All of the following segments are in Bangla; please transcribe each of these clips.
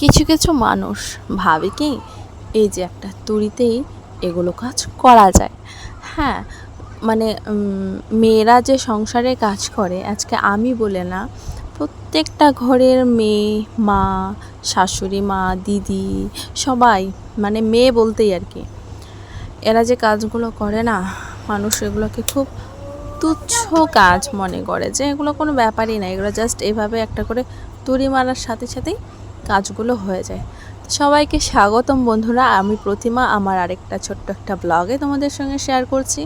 কিছু কিছু মানুষ ভাবে কি এই যে একটা তুড়িতেই এগুলো কাজ করা যায়। হ্যাঁ, মানে মেয়েরা যে সংসারে কাজ করে আজকে আমি বলে না, প্রত্যেকটা ঘরের মেয়ে, মা, শাশুড়ি মা, দিদি, সবাই, মানে মেয়ে বলতেই আর কি, এরা যে কাজগুলো করে না, মানুষ এগুলোকে খুব তুচ্ছ কাজ মনে করে, যে এগুলো কোনো ব্যাপারই না, এগুলো জাস্ট এভাবে একটা করে তুড়ি মারার সাথে সাথেই কাজগুলো হয়ে যায়। সবাইকে স্বাগতম বন্ধুরা, আমি প্রতিমা আমার আরেকটা ছোট্ট একটা ব্লগে তোমাদের সঙ্গে শেয়ার করছি।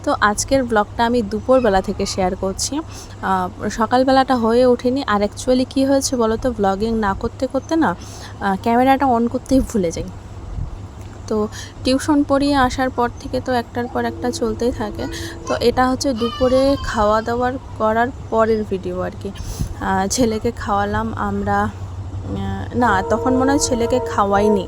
তো আজকের ব্লগটা আমি দুপুরবেলা থেকে শেয়ার করছি, সকালবেলাটা হয়ে ওঠেনি। আর অ্যাকচুয়ালি কী হয়েছে বলো তো, ব্লগিং না করতে করতে না ক্যামেরাটা অন করতেই ভুলে যাই। তো টিউশন পড়িয়ে আসার পর থেকে তো একটার পর একটা চলতেই থাকে। তো এটা হচ্ছে দুপুরে খাওয়া দাওয়ার করার পরের ভিডিও আর কি। ছেলেকে খাওয়ালাম আমরা, না তখন মনে হয় ছেলেকে খাওয়াইনি,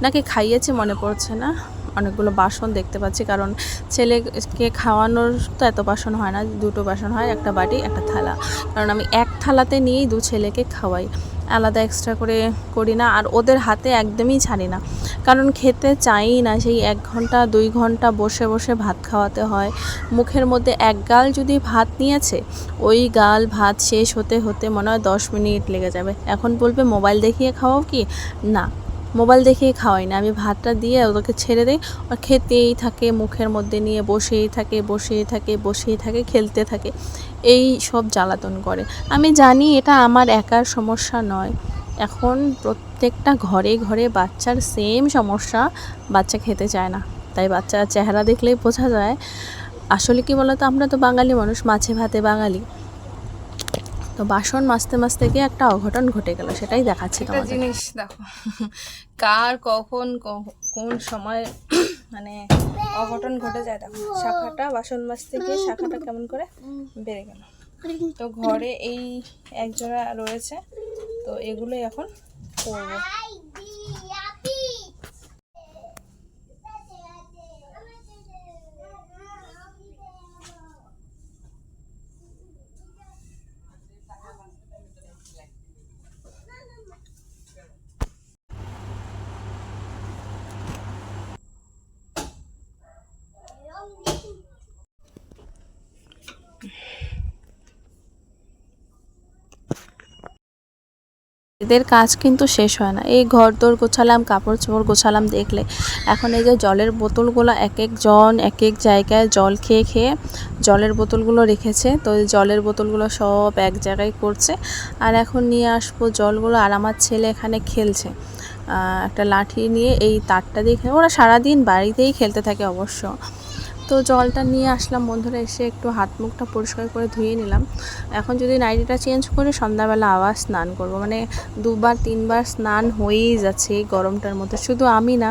নাকি খাইয়েছে মনে পড়ছে না। অনেকগুলো বাসন দেখতে পাচ্ছি, কারণ ছেলেকে খাওয়ানোর তো এত বাসন হয় না, দুটো বাসন হয়, একটা বাটি একটা থালা, কারণ আমি এক থালাতে নিয়েই দু ছেলেকে খাওয়াই, আলাদা এক্সট্রা করে করি না। আর ওদের হাতে একদমই ছাড়ি না, কারণ খেতে চাই না, সেই 1 ঘন্টা 2 ঘন্টা বসে বসে ভাত খাওয়াতে হয়। মুখের মধ্যে এক গাল যদি ভাত নিয়েছে, ওই গাল ভাত শেষ হতে হতে মনে হয় 10 মিনিট লেগে যাবে। এখন বলবে মোবাইল দেখিয়ে খাওয়াও কি, না মোবাইল দেখেই খাওয়াই না, আমি ভাতটা দিয়ে ওদেরকে ছেড়ে দিই, আর খেতেই থাকে, মুখের মধ্যে নিয়ে বসেই থাকে বসেই থাকে বসেই থাকে, খেলতে থাকে, এই সব জ্বালাতন করে। আমি জানি এটা আমার একার সমস্যা নয়, এখন প্রত্যেকটা ঘরে ঘরে বাচ্চার সেম সমস্যা, বাচ্চা খেতে চায় না। তাই বাচ্চার চেহারা দেখলেই বোঝা যায় আসলে কি বলতো, আমরা তো বাঙালি মানুষ, মাছে ভাতে বাঙালি। তো বাসন মাজতে মাজতে গিয়ে একটা অঘটন ঘটে গেল, সেটাই দেখাচ্ছি তোমাদের। জিনিস দেখো, কার কখন কোন সময় মানে অঘটন ঘটে যায়। দেখো শাখাটা, বাসন মাজতে গিয়ে শাখাটা কেমন করে বেড়ে গেল। তো ঘরে এই এক জোড়া রয়েছে, তো এগুলোই এখন করবো। এদের কাজ কিন্তু শেষ হয় না, এই ঘর দোর গোছালাম, কাপড় চোপড় গোছালাম দেখলে। এখন এই যে জলের বোতলগুলো, এক একজন এক এক জায়গায় জল খেয়ে খেয়ে জলের বোতলগুলো রেখেছে, তো এই জলের বোতলগুলো সব এক জায়গায় করছে। আর এখন নিয়ে আসবো জলগুলো, আর আমার ছেলে এখানে খেলছে একটা লাঠি নিয়ে, এই তারটা দিয়ে ওরা সারাদিন বাড়িতেই খেলতে থাকে অবশ্য। তো জলটা নিয়ে আসলাম বন্ধুরা, এসে একটু হাত মুখটা পরিষ্কার করে ধুয়ে নিলাম। এখন যদি নাইটিটা চেঞ্জ করে সন্ধ্যাবেলা আবার স্নান করব, মানে 2-3 বার স্নান হয়েই যাচ্ছে এই গরমটার মধ্যে। শুধু আমি না,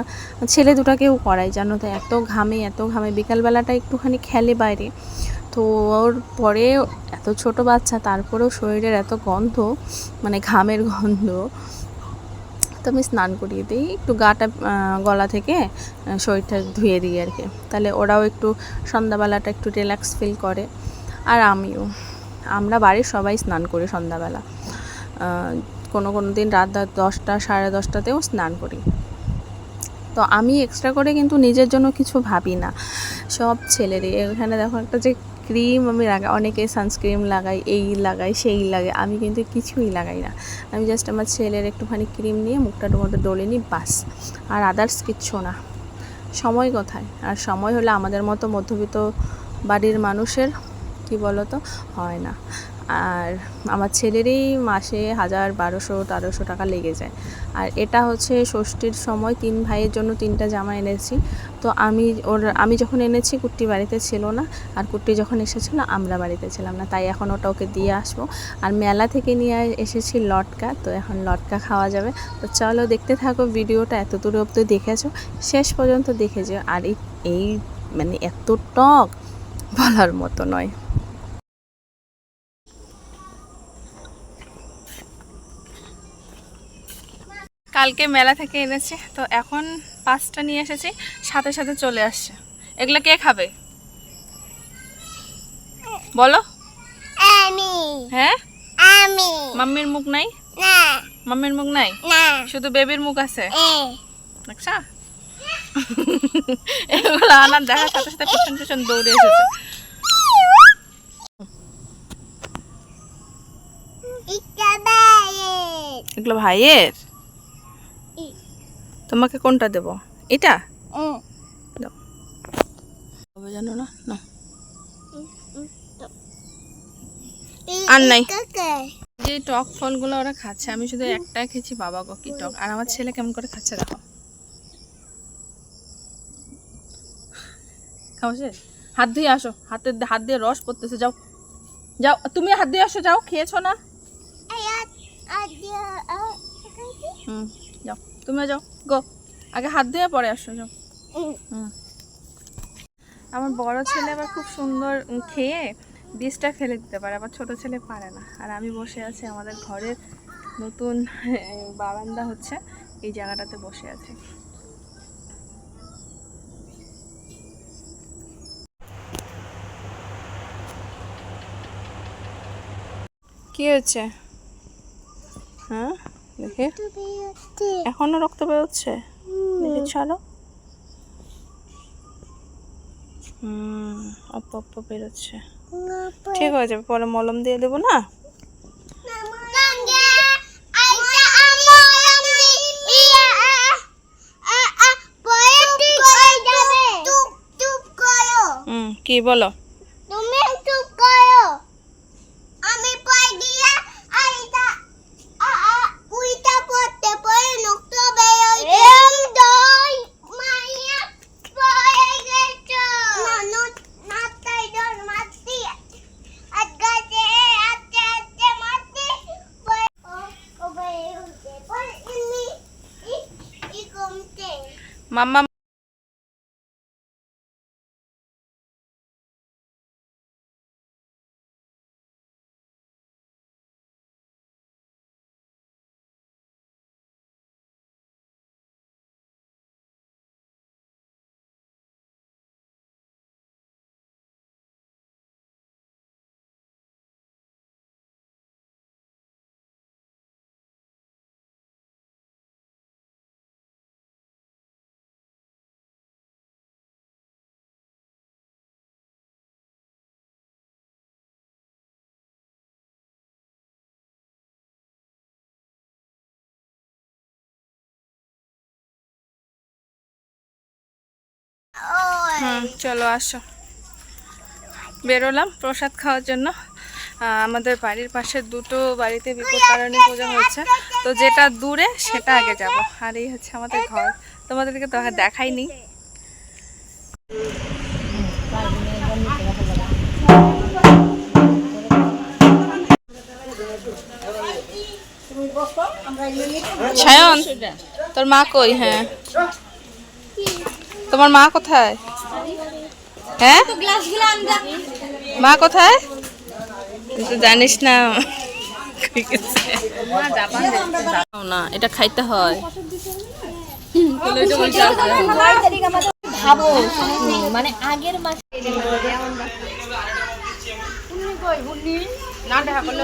ছেলে দুটাকেও করাই, জানো তো, এত ঘামে এত ঘামে। বিকালবেলাটা একটুখানি খেলে বাইরে, তো ওর পরে এত ছোট বাচ্চা, তারপরেও শরীরের এত গন্ধ, মানে ঘামের গন্ধ। তো আমি স্নান করিয়ে দিই, একটু গাটা গলা থেকে শরীরটা ধুয়ে দিই আর কি, তাহলে ওরাও একটু সন্ধ্যাবেলাটা একটু রিল্যাক্স ফিল করে। আর আমরা বাড়ির সবাই স্নান করি সন্ধ্যাবেলা, কোনো দিন রাত 10টা 10:30টাতেও স্নান করি। তো আমি এক্সট্রা করে কিন্তু নিজের জন্য কিছু ভাবি না, সব ছেলেরই। এখানে দেখো একটা যে ক্রিম আমি লাগাই, অনেকে সানস্ক্রিন লাগাই, এই লাগাই সেই লাগাই, আমি কিন্তু কিছুই লাগাই না। আমি জাস্ট আমার ছেলের একটুখানি ক্রিম নিয়ে মুখটার মধ্যে ডলে নিই, বাস, আর আদার্স কিচ্ছু না। সময় কোথায়, আর সময় হলে আমাদের মতো মধ্যবিত্ত বাড়ির মানুষের কি বলো তো হয় না। আর আমার ছেলেরই মাসে 1000, 1200, 1300 টাকা লেগে যায়। আর এটা হচ্ছে ষষ্ঠীর সময় 3 ভাইয়ের জন্য 3টা জামা এনেছি। তো আমি যখন এনেছি কুট্টি বাড়িতে ছিল না, আর কুট্টি যখন এসেছিল আমরা বাড়িতে ছিলাম না, তাই এখন ওটা ওকে দিয়ে আসবো। আর মেলা থেকে নিয়ে এসেছি লটকা, তো এখন লটকা খাওয়া যাবে। তো চলো দেখতে থাকো ভিডিওটা, এত দূরে অবধি দেখেছো, শেষ পর্যন্ত দেখেছো। আর এই মানে এত টক বলার মতো নয়। কালকে মেলা থেকে এনেছি, তো এখন 5টা নিয়ে এসেছি, সাথে সাথে চলে আসছে। এগুলো কে খাবে বলো? আমি। হ্যাঁ আমি। মাম্মির মুখ নাই? মাম্মির মুখ নাই, শুধু বেবির মুখ আছে। দেখছা, এগুলো আনার দেখার সাথে সাথে পিছন পিছন দৌড়ে এসেছে। এগুলো ভাইয়ের। তোমাকে কোনটা দেব? এটা দাও। জানো না, না আর নাই। যে টক ফলগুলো ওরা খাচ্ছে, আমি শুধু একটা খেয়েছি, বাবা গো কি টক। আর আমার ছেলে কেমন করে খাচ্ছে দেখো। খাও শেষ? হাত ধুয়ে আসো, হাত দিয়ে রস পড়তেছে। যাও যাও, তুমি হাত দিয়ে আসো, যাও। খেয়েছো না? যাও, তুমিও যাও, গো। আগে হাত ধুয়ে পরে আসো, যাও। আমার বড় ছেলে আবার খুব সুন্দর খেয়ে বীজটা ফেলে দিতে পারে, আবার ছোট ছেলে পারে না। আর আমি বসে আছি আমাদের ঘরের নতুন বারান্দা হচ্ছে, এই জায়গাটাতে বসে আছি। কি হচ্ছে? হ্যাঁ দেখে, এখনো রক্ত বেরোচ্ছে, দেখে ছাড়ো। অল্প অল্প বেরোচ্ছে, ঠিক হয়ে যাবে, পরে মলম দিয়ে দেবো না? কি বলো? মাম্মা চলো আসো, বেরোলাম প্রসাদ খাওয়ার জন্য। আমাদের বাড়ির পাশে দুটো বাড়িতে বিপদ তারিণী পূজা হচ্ছে, তো যেটা দূরে সেটা আগে যাব। আর এই হচ্ছে আমাদের ঘর, তোমাদেরকে তো দেখাইনি। সায়ন, তোর মা কই? হ্যাঁ, তোমার মা কোথায়? হ্যাঁ, মা কোথায়? তুই তো জানিস না। না, এটা খাইতে হয়। ভাবো মানে আগের মাসে না দেখা করলে